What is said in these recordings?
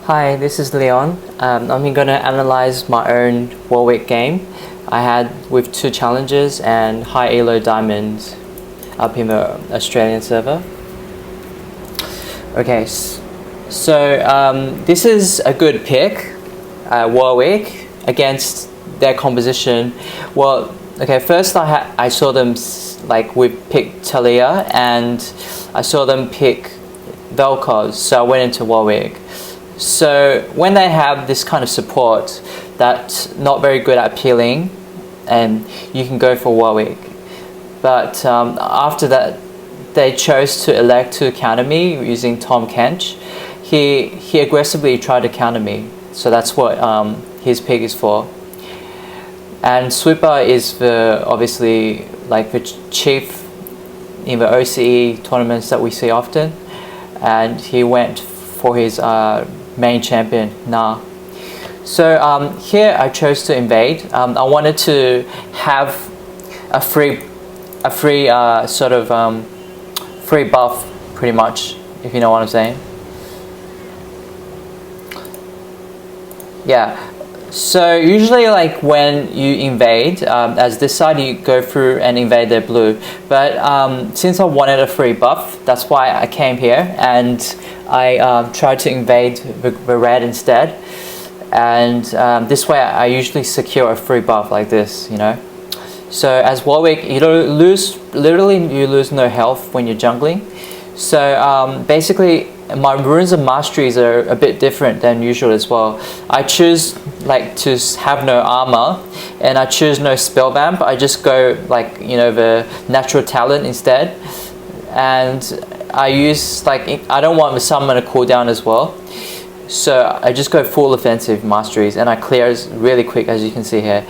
Hi, this is Leon. I'm going to analyze my own Warwick game I had with 2 challenges and high elo diamonds up in the Australian server. Okay, so this is a good pick, Warwick, against their composition. Well, okay, first I saw them like we picked Talia and I saw them pick Vel'Koz, so I went into Warwick. So when they have this kind of support that's not very good at peeling, and you can go for Warwick. But after that, they chose to elect to counter me using Tom Kench. He aggressively tried to counter me, so that's what his pick is for. And Swip3rR is obviously like the chief in the OCE tournaments that we see often, and he went for his main champion Na. So here I chose to invade. I wanted to have a free sort of free buff, pretty much, if you know what I'm saying. Yeah. So usually, like when you invade, as this side, you go through and invade their blue. But since I wanted a free buff, that's why I came here and I tried to invade the red instead. And this way, I usually secure a free buff like this, you know. So as Warwick, you lose no health when you're jungling. So basically, my runes and masteries are a bit different than usual as well. I choose like to have no armor, and I choose no spell vamp. I just go like, you know, the natural talent instead, and I use like, I don't want the summon to cooldown as well, so I just go full offensive masteries and I clear really quick, as you can see here.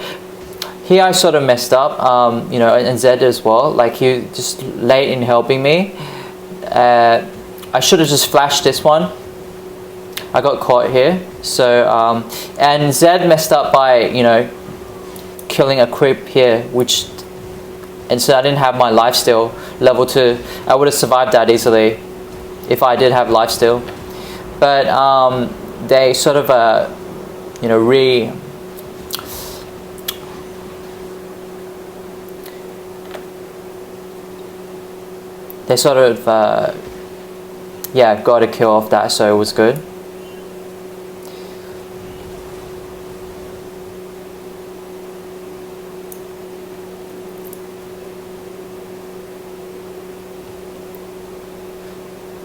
Here I sort of messed up, you know, and Zed as well. Like he just late in helping me. I should have just flashed this one. I got caught here. So and Zed messed up by, you know, killing a creep here, and so I didn't have my lifesteal level 2. I would have survived that easily if I did have lifesteal. But they sort of you know, they sort of yeah, got a kill off that, so it was good.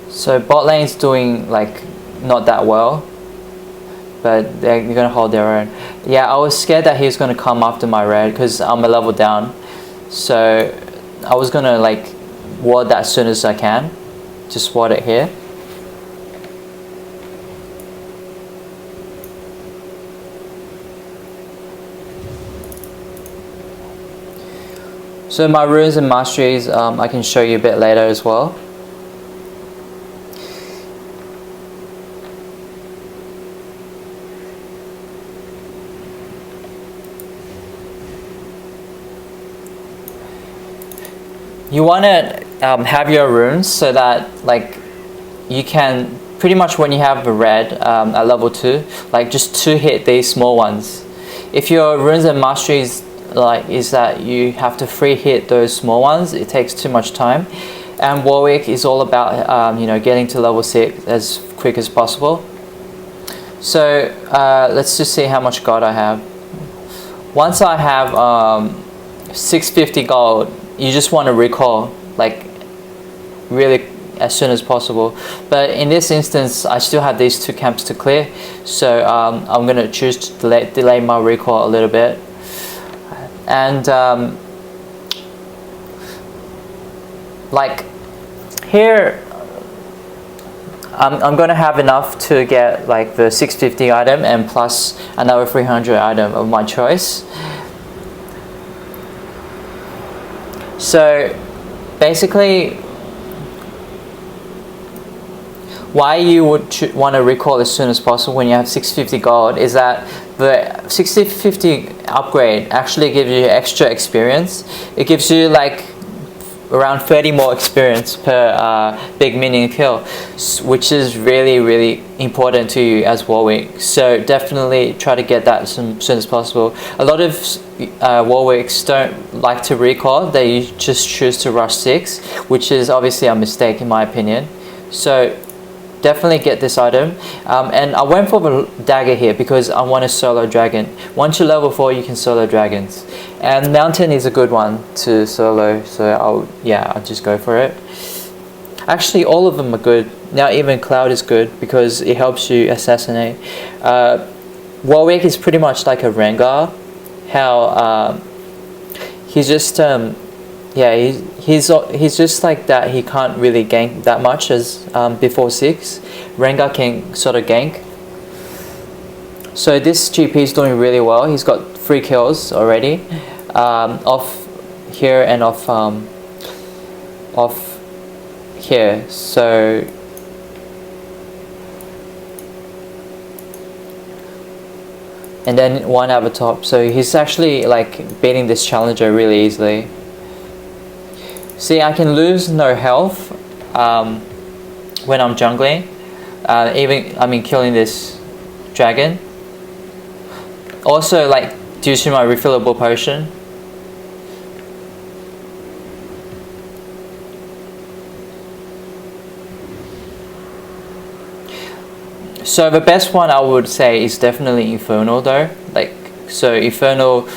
So bot lane's doing like not that well, but they're gonna hold their own. Yeah, I was scared that he was gonna come after my red because I'm a level down. So I was gonna like ward that as soon as I can. Just ward it here. So my runes and masteries, I can show you a bit later as well. You want to have your runes so that like you can pretty much, when you have the red at level 2, like just 2 hit these small ones. If your runes and masteries like is that you have to free hit those small ones, it takes too much time. And Warwick is all about you know, getting to level 6 as quick as possible. So let's just see how much gold I have. Once I have 650 gold, you just want to recall like really as soon as possible. But in this instance, I still have these 2 camps to clear, so I'm going to choose to delay my recall a little bit. And like here, I'm going to have enough to get like the 650 item and plus another 300 item of my choice. So basically, why you would want to recall as soon as possible when you have 650 gold is that the 650 upgrade actually gives you extra experience. It gives you like around 30 more experience per big minion kill, which is really important to you as Warwick. So definitely try to get that as soon as possible. A lot of Warwicks don't like to recall, they just choose to rush 6, which is obviously a mistake in my opinion. So definitely get this item, and I went for the dagger here because I want to solo dragon. Once you're level 4 you can solo dragons, and mountain is a good one to solo, so I'll just go for it. Actually all of them are good. Now even cloud is good because it helps you assassinate. Warwick is pretty much like a Rengar, how he's just he's just like that. He can't really gank that much as before 6. Rengar can sort of gank. So this GP is doing really well. He's got 3 kills already, off here and off here. So and then 1 at the top. So he's actually like beating this challenger really easily. See, I can lose no health when I'm jungling, killing this dragon. Also, like, due to my refillable potion. So the best one I would say is definitely Infernal though. Like, so Infernal,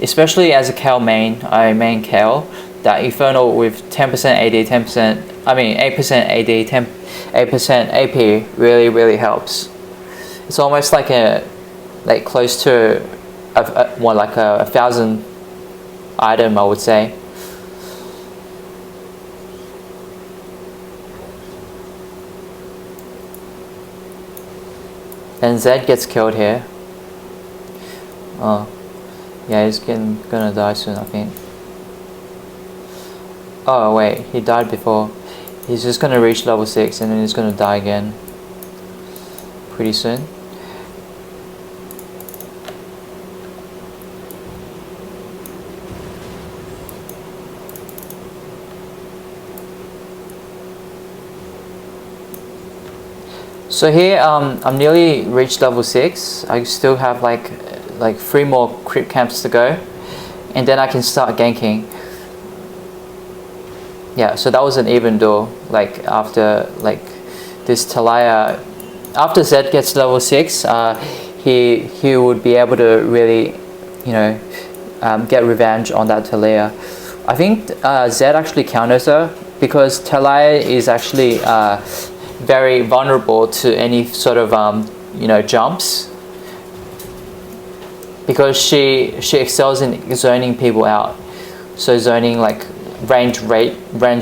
especially as a Kale main, I main Kale. That Infernal with 10% AD, 8% AD, 8% AP really helps. It's almost like close to a 1,000 item, I would say. And Zed gets killed here. Oh, yeah, he's gonna die soon, I think. Oh wait, he died before. He's just gonna reach level 6 and then he's gonna die again pretty soon. So here I'm nearly reached level 6. I still have like 3 more creep camps to go, and then I can start ganking. Yeah, so that was an even duel. Like after this Talia, after Zed gets level 6, he would be able to really, get revenge on that Talia. I think Zed actually counters her because Talia is actually very vulnerable to any sort of jumps, because she excels in zoning people out. So zoning like range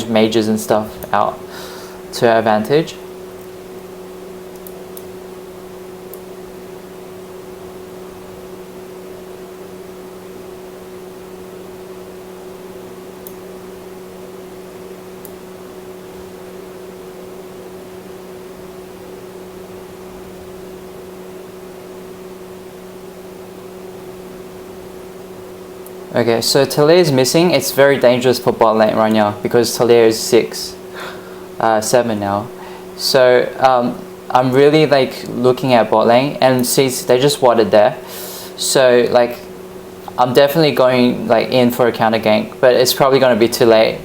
mages and stuff out to her advantage. Okay, so Talia is missing. It's very dangerous for bot lane right now because Talia is 7 now. So I'm really looking at bot lane, and see they just warded there. So I'm definitely going in for a counter gank, but it's probably going to be too late.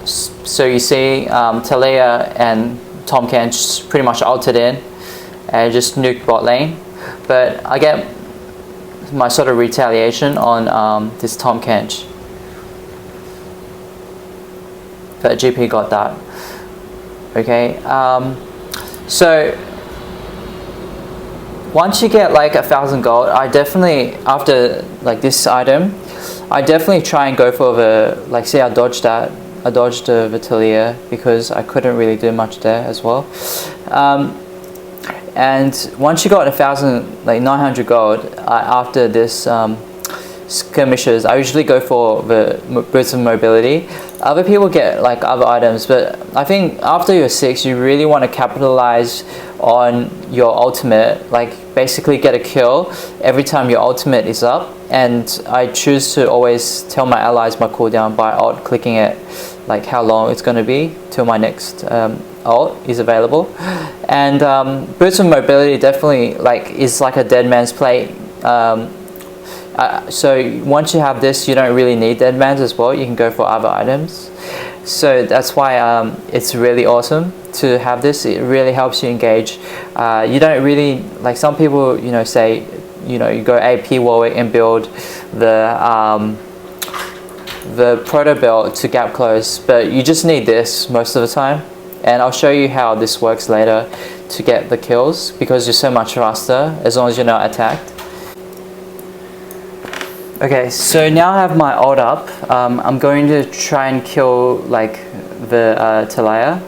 So you see Talia and Tom Ken just pretty much ulted in and just nuked bot lane, but I get my sort of retaliation on this Tom Kench. But GP got that. Okay, so once you get 1,000 gold, I definitely, after this item, I definitely try and go for the, see I dodged that. I dodged the Vitalia because I couldn't really do much there as well. And once you got 900 gold, after this skirmishes, I usually go for the boots of mobility. Other people get other items, but I think after you're 6, you really want to capitalize on your ultimate, like basically get a kill every time your ultimate is up, and I choose to always tell my allies my cooldown by alt clicking it, like how long it's going to be till my next ult is available. And boost of mobility definitely like is like a dead man's play. So once you have this, you don't really need dead man's as well. You can go for other items. So that's why it's really awesome to have this. It really helps you engage. You don't really, like some people, you know, say, you know, you go AP Warwick and build the proto belt to gap close, but you just need this most of the time. And I'll show you how this works later to get the kills, because you're so much faster as long as you're not attacked. Okay, so now I have my ult up. I'm going to try and kill like the Talaya,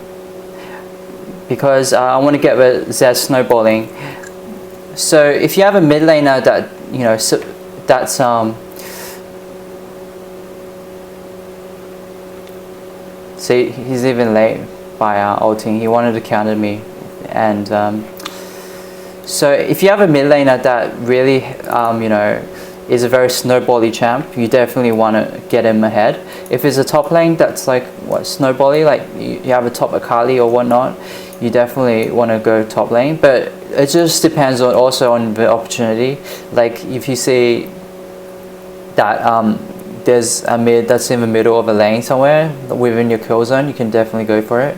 because I want to get the Zed snowballing. So if you have a mid laner that, you know, that's see, he's even late by ulting. He wanted to counter me, and so if you have a mid laner that really you know, is a very snowbally champ, you definitely want to get him ahead. If it's a top lane that's like what, snowbally, like you have a top Akali or whatnot, you definitely want to go top lane. But it just depends on also on the opportunity. Like if you see that there's a mid that's in the middle of a lane somewhere within your kill zone, you can definitely go for it.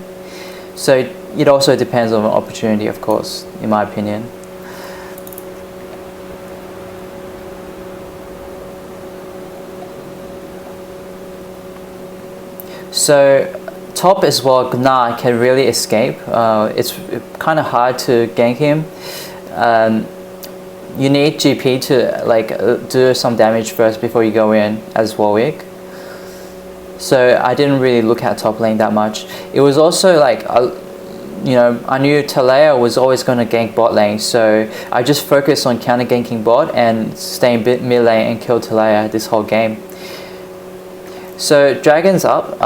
So it also depends on the opportunity, of course, in my opinion. So top as well, Gnar can really escape. It's kind of hard to gank him. You need GP to like do some damage first before you go in as Warwick. So I didn't really look at top lane that much. It was also like, you know, I knew Talaya was always going to gank bot lane, so I just focused on counter ganking bot and staying mid lane and kill Talaya this whole game. So dragon's up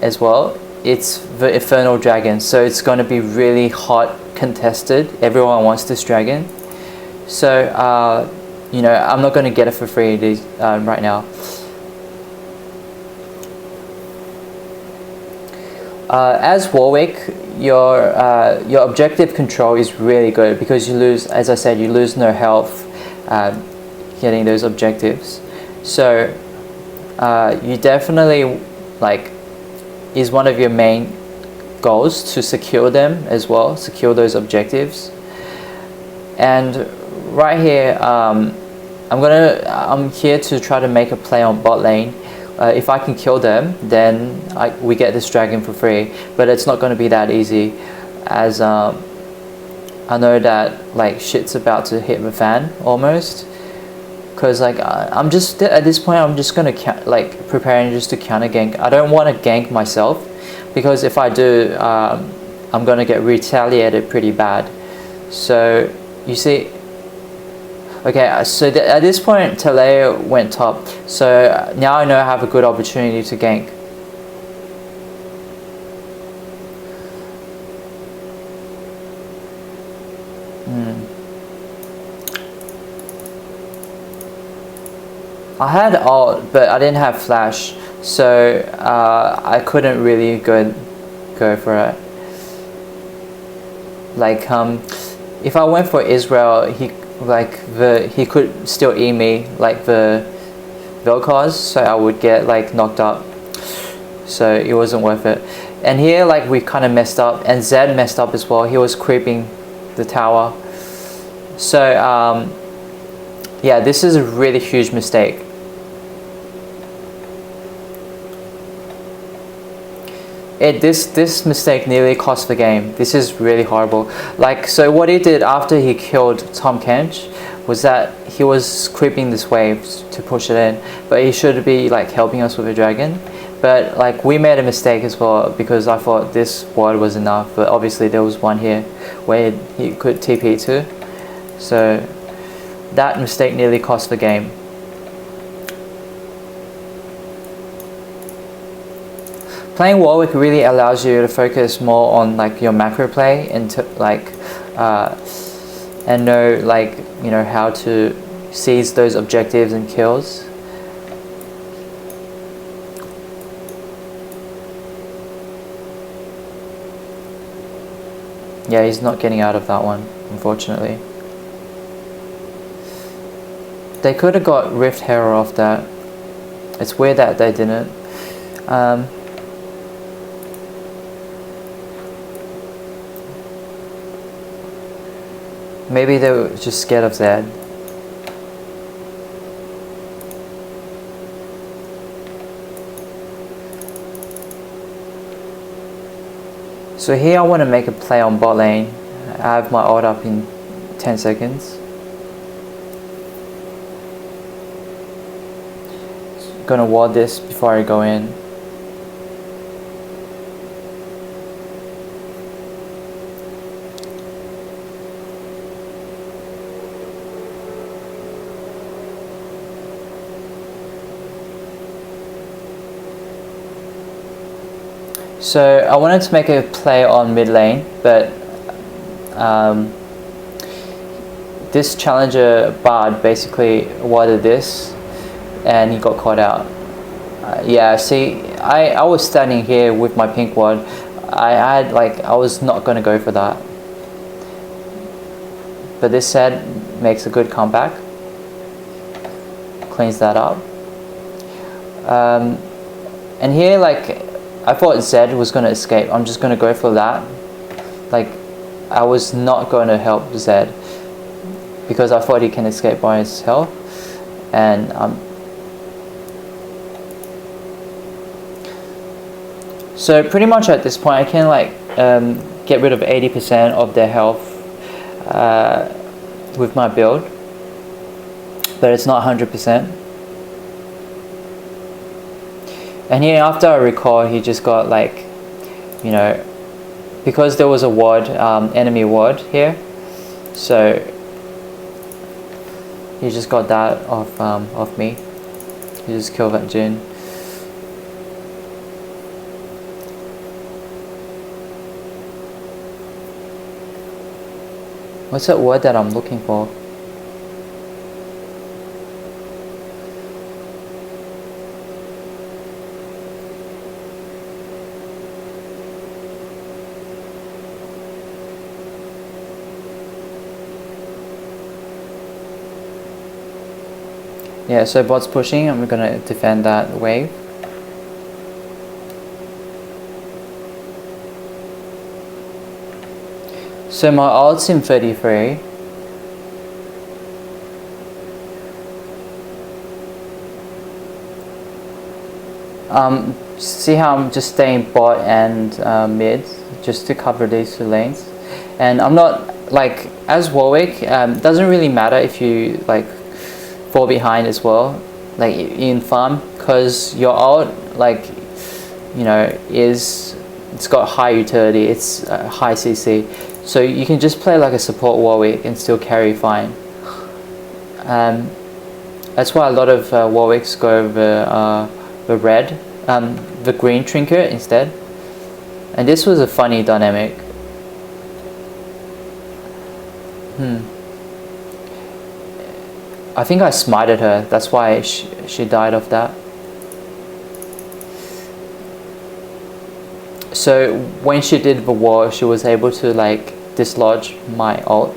as well. It's the Infernal Dragon, so it's going to be really hot contested. Everyone wants this dragon. So you know, I'm not going to get it for free right now. As Warwick, your objective control is really good, because you lose, as I said, you lose no health getting those objectives. So you definitely, like, is one of your main goals to secure them as well, secure those objectives. And right here, I'm here to try to make a play on bot lane. If I can kill them, then we get this dragon for free. But it's not going to be that easy, as I know that like shit's about to hit the fan almost. Because like I'm just at this point, I'm just gonna like preparing just to counter gank. I don't want to gank myself, because if I do, I'm gonna get retaliated pretty bad. So you see, okay, so at this point Talaya went top, so now I know I have a good opportunity to gank. I had ult, but I didn't have flash, so I couldn't really go for it. Like if I went for Israel, he could still E me like the Vel'Koz, so I would get like knocked up. So it wasn't worth it. And here, like, we kind of messed up, and Zed messed up as well. He was creeping the tower. So yeah, this is a really huge mistake. This mistake nearly cost the game. This is really horrible. Like, so what he did after he killed Tom Kench was that he was creeping this wave to push it in, but he should be like helping us with a dragon. But like, we made a mistake as well, because I thought this ward was enough, but obviously there was one here where he could TP to. So that mistake nearly cost the game. Playing Warwick really allows you to focus more on like your macro play, and to like and know, like, you know, how to seize those objectives and kills. Yeah, he's not getting out of that one, unfortunately. They could have got Rift Hero off that. It's weird that they didn't. Maybe they were just scared of Zed. So here I want to make a play on bot lane. I have my ult up in 10 seconds. Gonna ward this before I go in. So I wanted to make a play on mid lane, but this challenger bard basically warded this and he got caught out. Yeah, see, I was standing here with my pink ward. I was not going to go for that. But this Zed makes a good comeback. Cleans that up. And here, like, I thought Zed was going to escape. I'm just going to go for that. Like, I was not going to help Zed because I thought he can escape by himself. And so pretty much at this point I can, like, get rid of 80% of their health with my build, but it's not 100%. And here, after I recall, he just got, like, you know, because there was a ward, enemy ward here, so he just got that off me. He just killed that Jhin. What's that word that I'm looking for? Yeah, so bot's pushing, I'm gonna defend that wave. So my ult's in 33. See how I'm just staying bot and mid just to cover these two lanes. And I'm not, like, as Warwick, doesn't really matter if you, like, fall behind as well, like in farm, because your ult, like, you know, it's got high utility, it's high CC, so you can just play like a support Warwick and still carry fine. That's why a lot of Warwicks go over the red, the green trinket instead. And this was a funny dynamic. I think I smited her, that's why she died of that. So when she did the war, she was able to, like, dislodge my ult.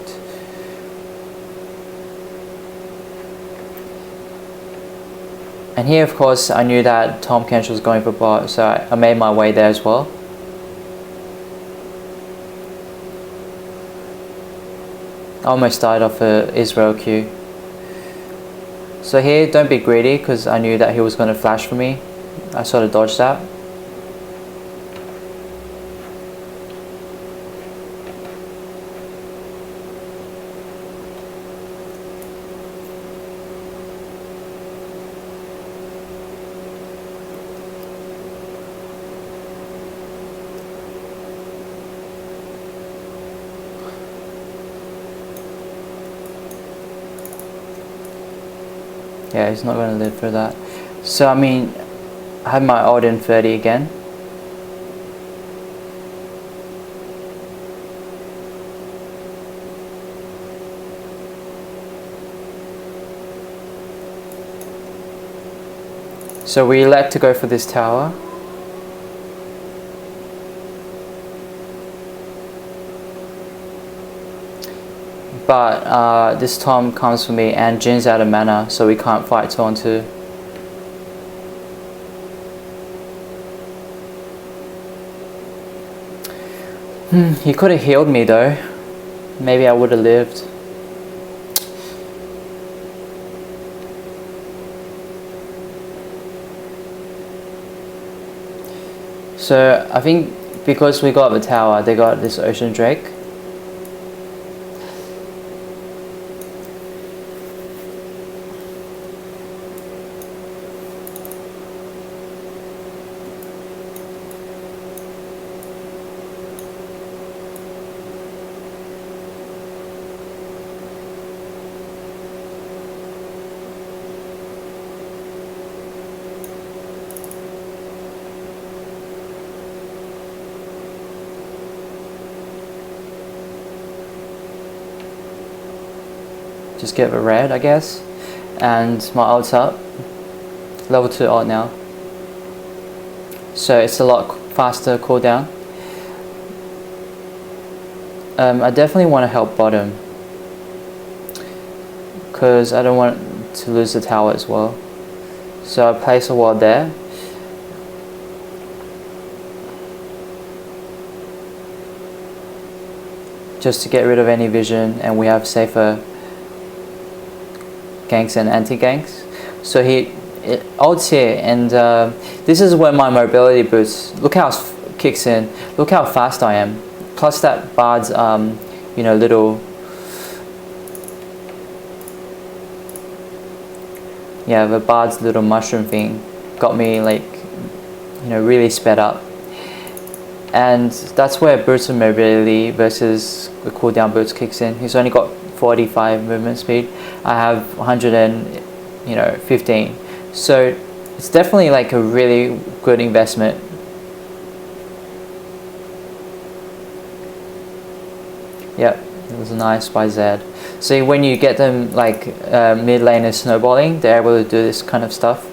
And here, of course, I knew that Tom Kench was going for bot, so I made my way there as well. I almost died off a Israel Q. So here, don't be greedy, because I knew that he was going to flash for me. I sort of dodged that. Yeah, he's not going to live through that. So, I mean, I had my ult in 30 again. So we elect to go for this tower. But this Tom comes for me and Jin's out of mana, so we can't fight turn 2. He could have healed me though. Maybe I would have lived. So I think because we got the tower, they got this Ocean Drake. Just get the red, I guess, and my ult's up, level 2 ult now, so it's a lot faster cooldown. I definitely want to help bottom because I don't want to lose the tower as well, so I place a ward there. Just to get rid of any vision, and we have safer ganks and anti-ganks. So he ults here, and this is where my mobility boosts. Look how it kicks in. Look how fast I am. Plus that bard's you know, little, yeah, the bard's little mushroom thing got me, like, you know, really sped up. And that's where boots of mobility versus the cooldown boots kicks in. He's only got 45 movement speed. I have 115. So it's definitely like a really good investment. Yep, it was nice by Zed. See, when you get them like mid laners snowballing, they're able to do this kind of stuff.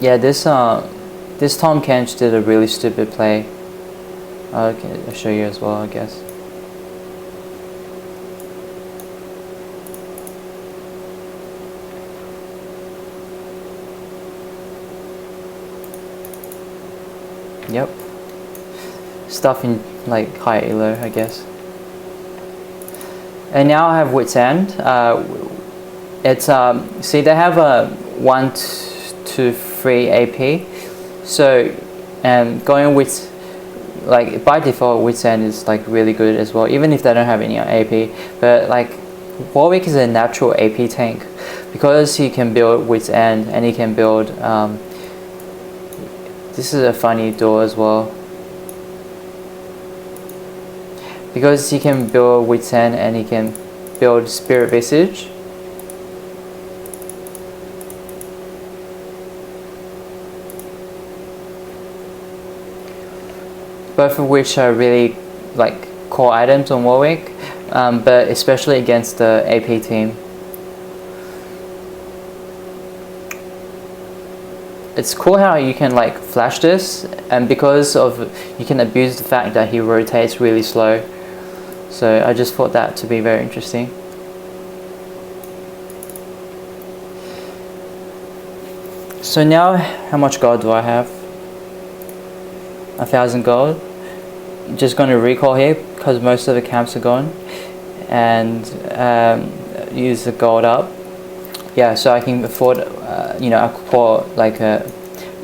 Yeah, this Tom Kench did a really stupid play. I'll show you as well, I guess. Yep. Stuff in like high elo, I guess. And now I have Wit's End. It's see, they have a 1 to 3 AP. So going with, like, by default Wit's End is like really good as well, even if they don't have any AP. But like Warwick is a natural AP tank because he can build Wit's End and he can build this is a funny door as well, because he can build Wit's End and he can build Spirit Visage. Both of which are really like core items on Warwick, but especially against the AP team. It's cool how you can like flash this, and because of, you can abuse the fact that he rotates really slow. So I just thought that to be very interesting. So now, how much gold do I have? 1,000 gold. Just going to recall here because most of the camps are gone, and use the gold up. Yeah, so I can afford, you know, I could pour like a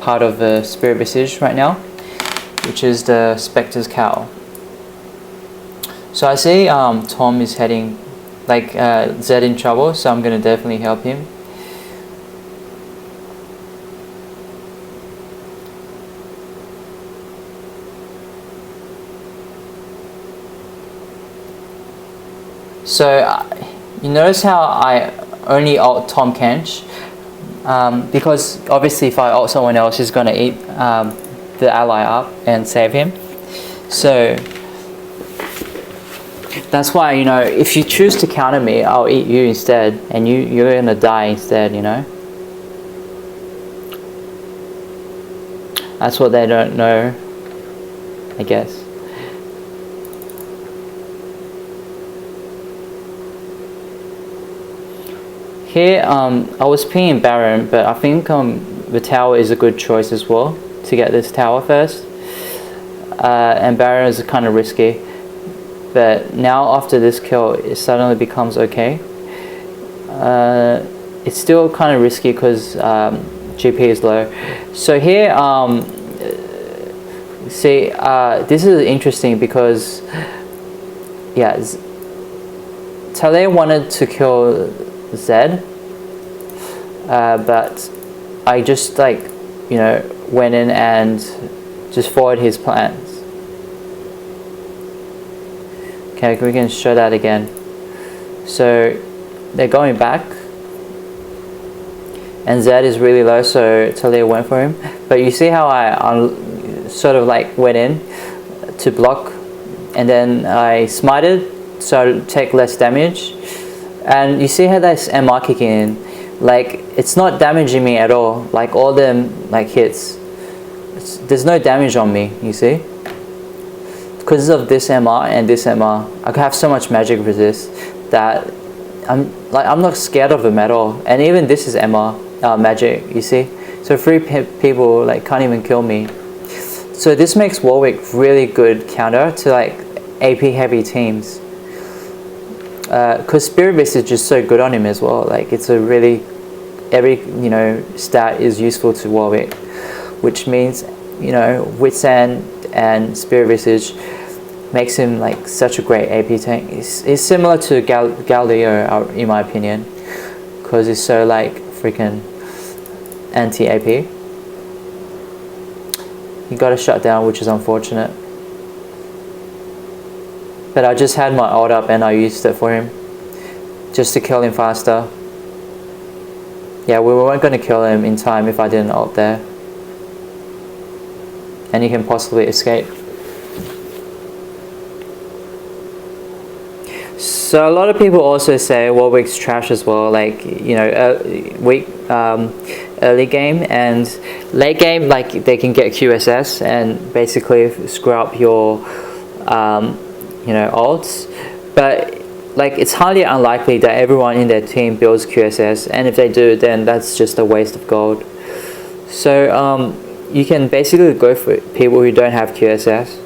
part of the Spirit Visage right now, which is the Spectre's Cowl. So I see Tom is heading, like, Zed in trouble, so I'm going to definitely help him. So you notice how I only ult Tom Kench, because obviously if I ult someone else, he's going to eat the ally up and save him. So that's why, you know, if you choose to counter me, I'll eat you instead, and you're gonna die instead, you know. That's what they don't know, I guess. Here, I was pinging Baron, but I think the tower is a good choice as well to get this tower first. And Baron is kind of risky, but now after this kill, it suddenly becomes okay. It's still kind of risky because GP is low. So here, see, this is interesting because, yeah, Tale wanted to kill Zed, but I just, like, you know, went in and just followed his plans. Okay, we can show that again. So they're going back, and Zed is really low, so Talia went for him. But you see how I sort of like went in to block, and then I smited so I take less damage. And you see how that's MR kicking in, like it's not damaging me at all. Like all them like hits, there's no damage on me. You see, because of this MR and this MR, I have so much magic resist that I'm not scared of them at all. And even this is MR magic. You see, so 3 people like can't even kill me. So this makes Warwick really good counter to like AP heavy teams. Because Spirit Beast is just so good on him as well. Like it's a really, every, you know, stat is useful to Warwick, which means, you know, Witsand and Spirit Visage makes him like such a great AP tank. It's similar to Galileo in my opinion, because he's so like freaking anti-AP. He got a shutdown, which is unfortunate. But I just had my ult up and I used it for him, just to kill him faster. Yeah, we weren't going to kill him in time if I didn't ult there. And he can possibly escape. So a lot of people also say Warwick's trash as well, like, you know, weak early game and late game, like they can get QSS and basically screw up your you know, ults, but like it's highly unlikely that everyone in their team builds QSS, and if they do, then that's just a waste of gold. So you can basically go for people who don't have QSS,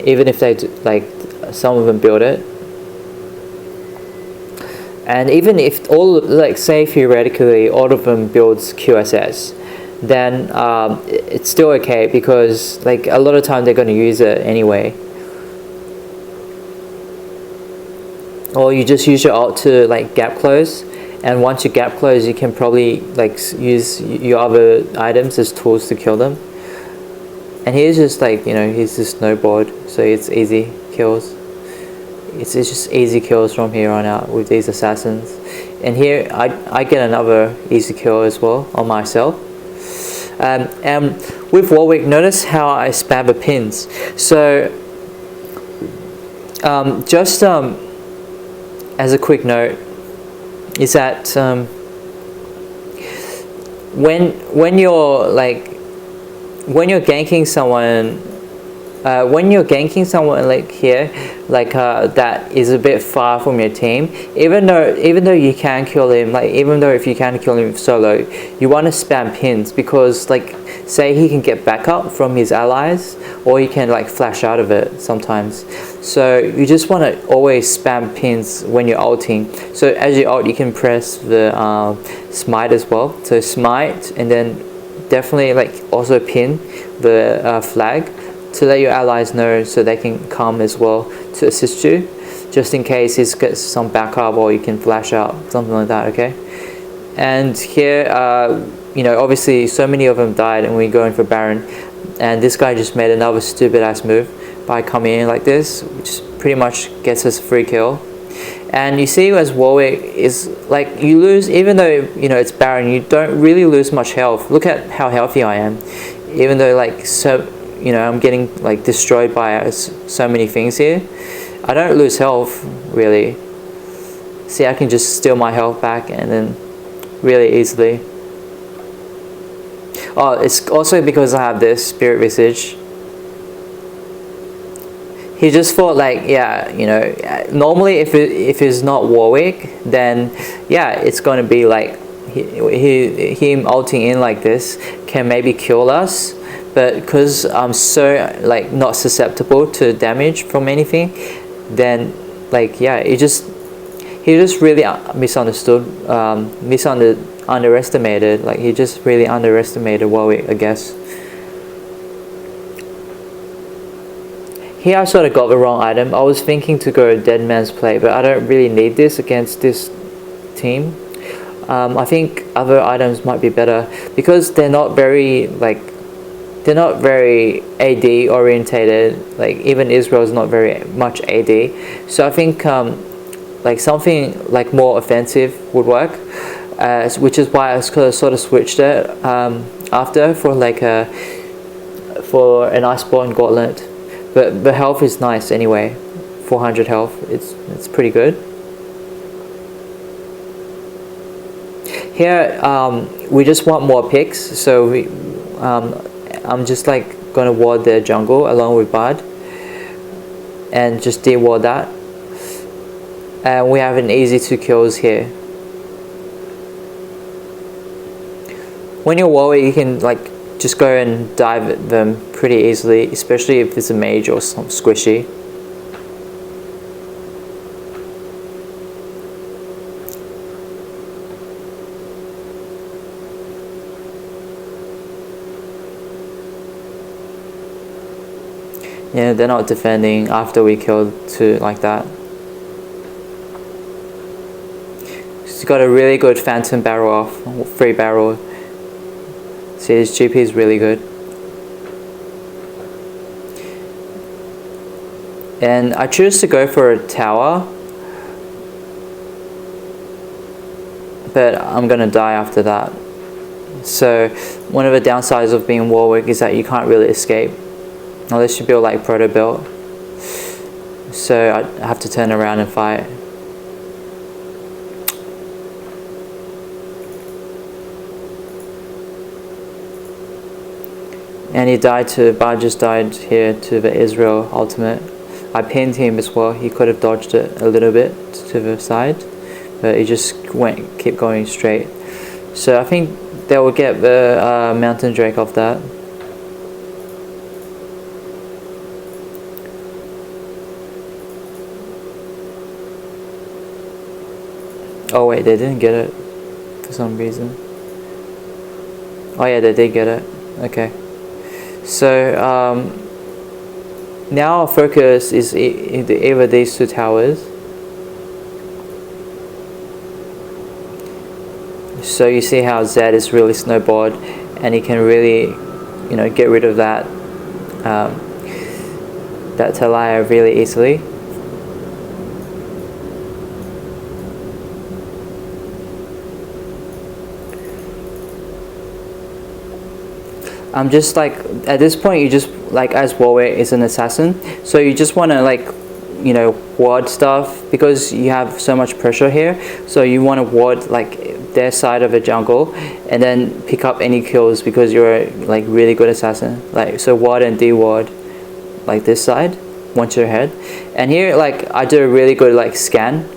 even if they do, like some of them build it. And even if all, like say theoretically all of them builds QSS, then it's still okay, because like a lot of time they're going to use it anyway. Or you just use your ult to like gap close, and once you gap close, you can probably like use your other items as tools to kill them. And he's just like, you know, he's just snowboard, so it's easy kills. It's just easy kills from here on out with these assassins. And here I get another easy kill as well on myself. And with Warwick, notice how I spam the pins. So just as a quick note, is that when you're ganking someone like here, like that is a bit far from your team, even though you can kill him, like even though if you can kill him solo, you want to spam pins, because like say he can get backup from his allies, or he can like flash out of it sometimes. So you just want to always spam pins when you're ulting. So as you ult, you can press the smite as well. So smite, and then definitely like also pin the flag to let your allies know, so they can come as well to assist you, just in case he gets some backup, or you can flash out, something like that, okay? And here, you know, obviously so many of them died and we go in for Baron, and this guy just made another stupid ass move by coming in like this, which pretty much gets us a free kill. And you see, as Warwick is like, you lose, even though, you know, it's Baron, you don't really lose much health. Look at how healthy I am. even though like I'm getting like destroyed by so many things here, I don't lose health really. See, I can just steal my health back and then really easily. Oh, it's also because I have this Spirit Visage. He just thought like, yeah, normally if it's not Warwick, then yeah, it's going to be like him ulting in like this can maybe kill us, but because I'm so like not susceptible to damage from anything, then like yeah, he just really underestimated. Like he just really underestimated Warwick, I guess. Here I sort of got the wrong item. I was thinking to go Dead Man's Play, but I don't really need this against this team. I think other items might be better because they're not very AD orientated. Like even Israel is not very much AD. So I think like something like more offensive would work, which is why I sort of switched it after for like an Iceborne Gauntlet. But the health is nice anyway. 400 health. It's pretty good. Here we just want more picks, so I'm just like gonna ward the jungle along with Bard and just de-ward that. And we have an easy 2 kills here. When you're Warwick, you can like just go and dive at them pretty easily, especially if it's a mage or some squishy. Yeah, they're not defending after we killed 2 like that. He's got a really good Phantom barrel off, free barrel. See, his GP is really good. And I choose to go for a tower, but I'm gonna die after that. So one of the downsides of being Warwick is that you can't really escape unless you build like Proto Belt. So I have to turn around and fight. And he died Bard just died here to the Israel ultimate. I pinned him as well. He could have dodged it a little bit to the side, but he just kept going straight. So I think they will get the Mountain Drake off that. Oh wait, they didn't get it for some reason. Oh yeah, they did get it. Okay. So now our focus is either these 2 towers. So you see how Zed is really snowballed, and he can really, get rid of that Talia really easily. I'm just like, at this point you just like, as Warwick is an assassin, so you just want to like, ward stuff because you have so much pressure here. So you want to ward like their side of the jungle and then pick up any kills because you're like really good assassin. Like, so ward and de-ward like this side once you're ahead. And here like I do a really good like scan.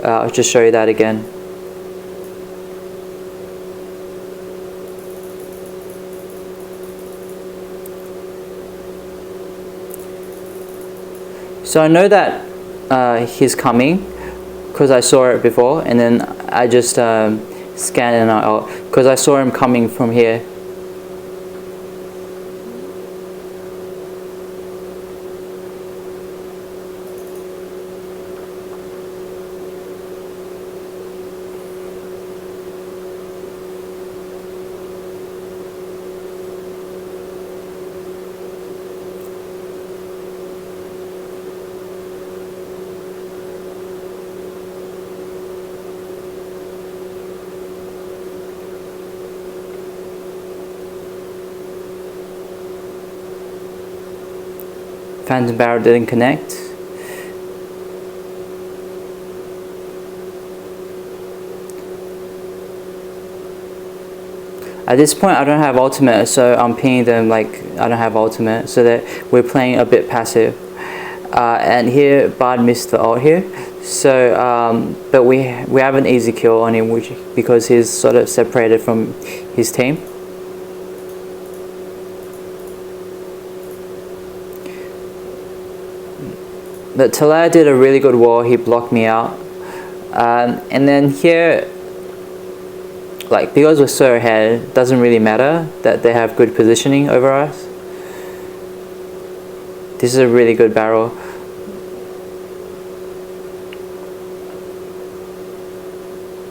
I'll just show you that again. So I know that he's coming because I saw it before, and then I just scanned and because I saw him coming from here. Phantom Barrel didn't connect. At this point I don't have ultimate, so I'm pinging them like I don't have ultimate, so that we're playing a bit passive. And here Bard missed the ult here, so but we have an easy kill on him, because he's sort of separated from his team. But Talaya did a really good wall, he blocked me out. And then here, like, because we're so ahead, it doesn't really matter that they have good positioning over us. This is a really good barrel.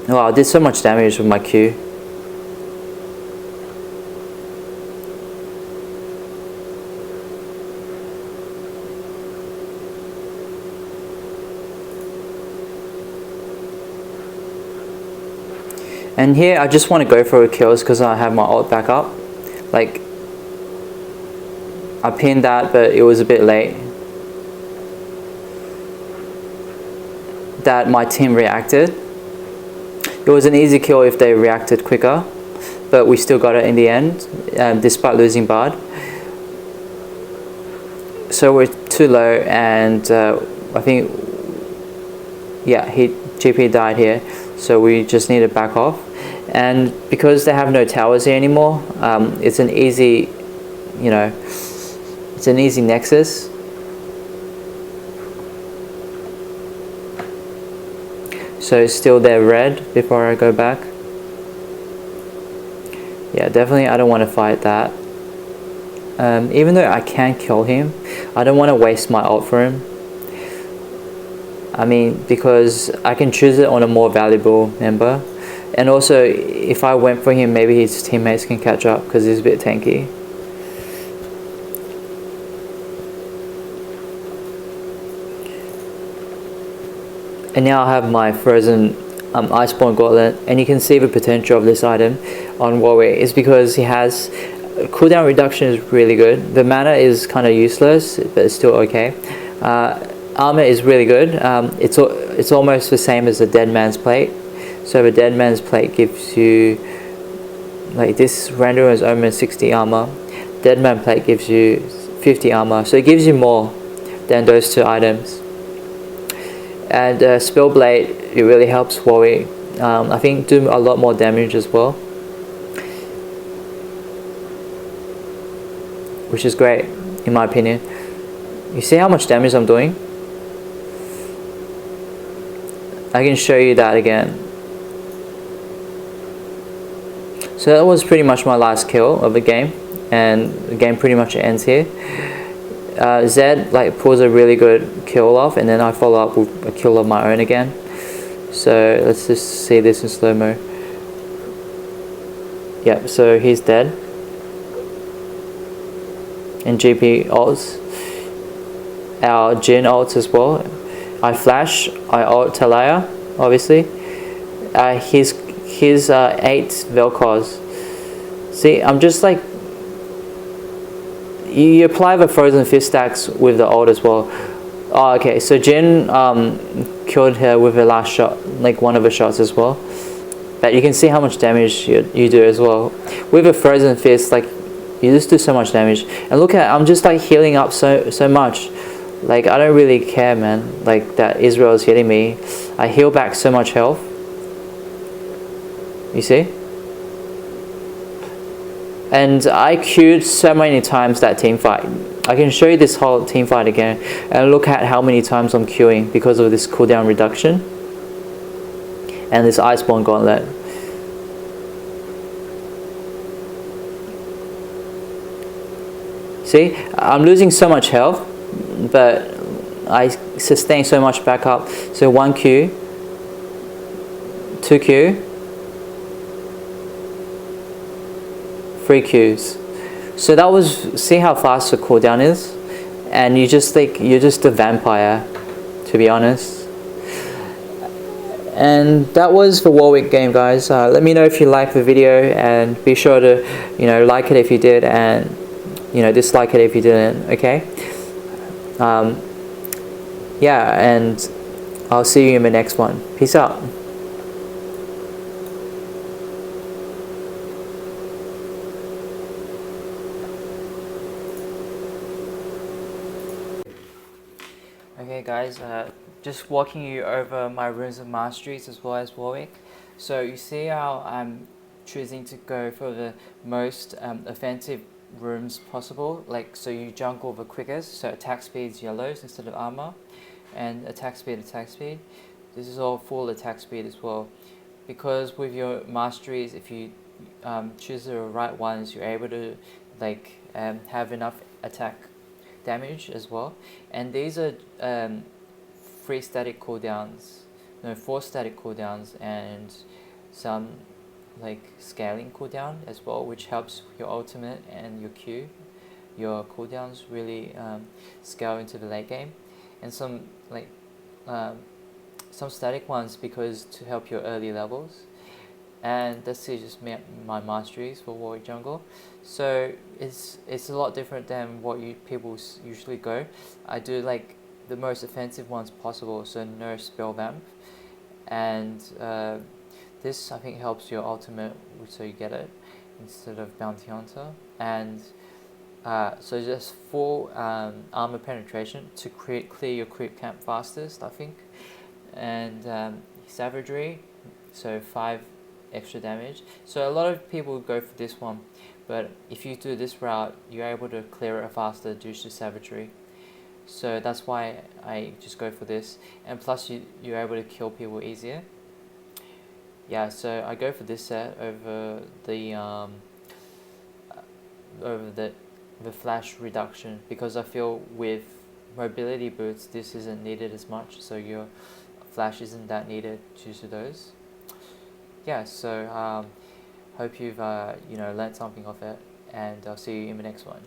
Wow, I did so much damage with my Q. And here I just want to go for a kills because I have my ult back up. Like, I pinned that, but it was a bit late that my team reacted. It was an easy kill if they reacted quicker, but we still got it in the end, despite losing Bard. So we're too low, and I think, yeah, GP died here, so we just need to back off. And because they have no towers here anymore, it's an easy, it's an easy nexus. So still they're red before I go back. Yeah, definitely I don't want to fight that. Even though I can kill him, I don't want to waste my ult for him. I mean, because I can choose it on a more valuable member. And also, if I went for him, maybe his teammates can catch up because he's a bit tanky. And now I have my frozen Iceborne Gauntlet, and you can see the potential of this item on Warwick. It's because he has cooldown reduction is really good. The mana is kind of useless, but it's still okay. Armor is really good. It's almost the same as the Dead Man's Plate. So the Dead Man's Plate gives you, like, this random is almost 60 armor. Dead Man Plate gives you 50 armor. So it gives you more than those two items. And Spellblade, it really helps Warwick. I think do a lot more damage as well, which is great in my opinion. You see how much damage I'm doing? I can show you that again. So that was pretty much my last kill of the game, and the game pretty much ends here. Zed like pulls a really good kill off, and then I follow up with a kill of my own again. So let's just see this in slow-mo. Yep, so he's dead. And GP ults. Our Jhin ults as well. I flash, I ult Talaya, obviously. His 8 Vel'Koz. See, I'm just like, you apply the frozen fist stacks with the ult as well. Oh, okay, so Jhin killed her with the last shot, like one of the shots as well. But you can see how much damage you do as well. With a frozen fist, like, you just do so much damage. And look at, I'm just like healing up so much. Like, I don't really care, man, like that Israel is hitting me. I heal back so much health. You see? And I queued so many times that team fight. I can show you this whole team fight again, and look at how many times I'm queuing because of this cooldown reduction and this Iceborne Gauntlet. See, I'm losing so much health, but I sustain so much back up. So 1 Q, 2 Q, 3 Qs. So that was, see how fast the cooldown is? And you just think, you're just a vampire, to be honest. And that was the Warwick game, guys. Let me know if you liked the video, and be sure to, like it if you did, and dislike it if you didn't, okay? Yeah, and I'll see you in the next one. Peace out. Okay guys, just walking you over my runes of masteries as well as Warwick. So you see how I'm choosing to go for the most offensive runes possible, like so you jungle the quickest, so attack speed's yellows instead of armor, and attack speed. This is all full attack speed as well, because with your masteries, if you choose the right ones, you're able to like have enough attack damage as well. And these are 3 static cooldowns, no 4 static cooldowns, and some like scaling cooldown as well, which helps your ultimate and your Q. Your cooldowns really scale into the late game, and some like some static ones because to help your early levels. And this is just my masteries for Warwick jungle. So it's a lot different than what people usually go. I do like the most offensive ones possible, so no spell vamp, and this I think helps your ultimate, so you get it instead of bounty hunter. And so just full armor penetration to clear your creep camp fastest, I think, and savagery, so 5 extra damage. So a lot of people go for this one, but if you do this route, you're able to clear it faster due to savagery. So that's why I just go for this, and plus you're able to kill people easier. Yeah, so I go for this set over the flash reduction, because I feel with mobility boots this isn't needed as much, so your flash isn't that needed due to those. Yeah, so hope you've learned something of it, and I'll see you in the next one.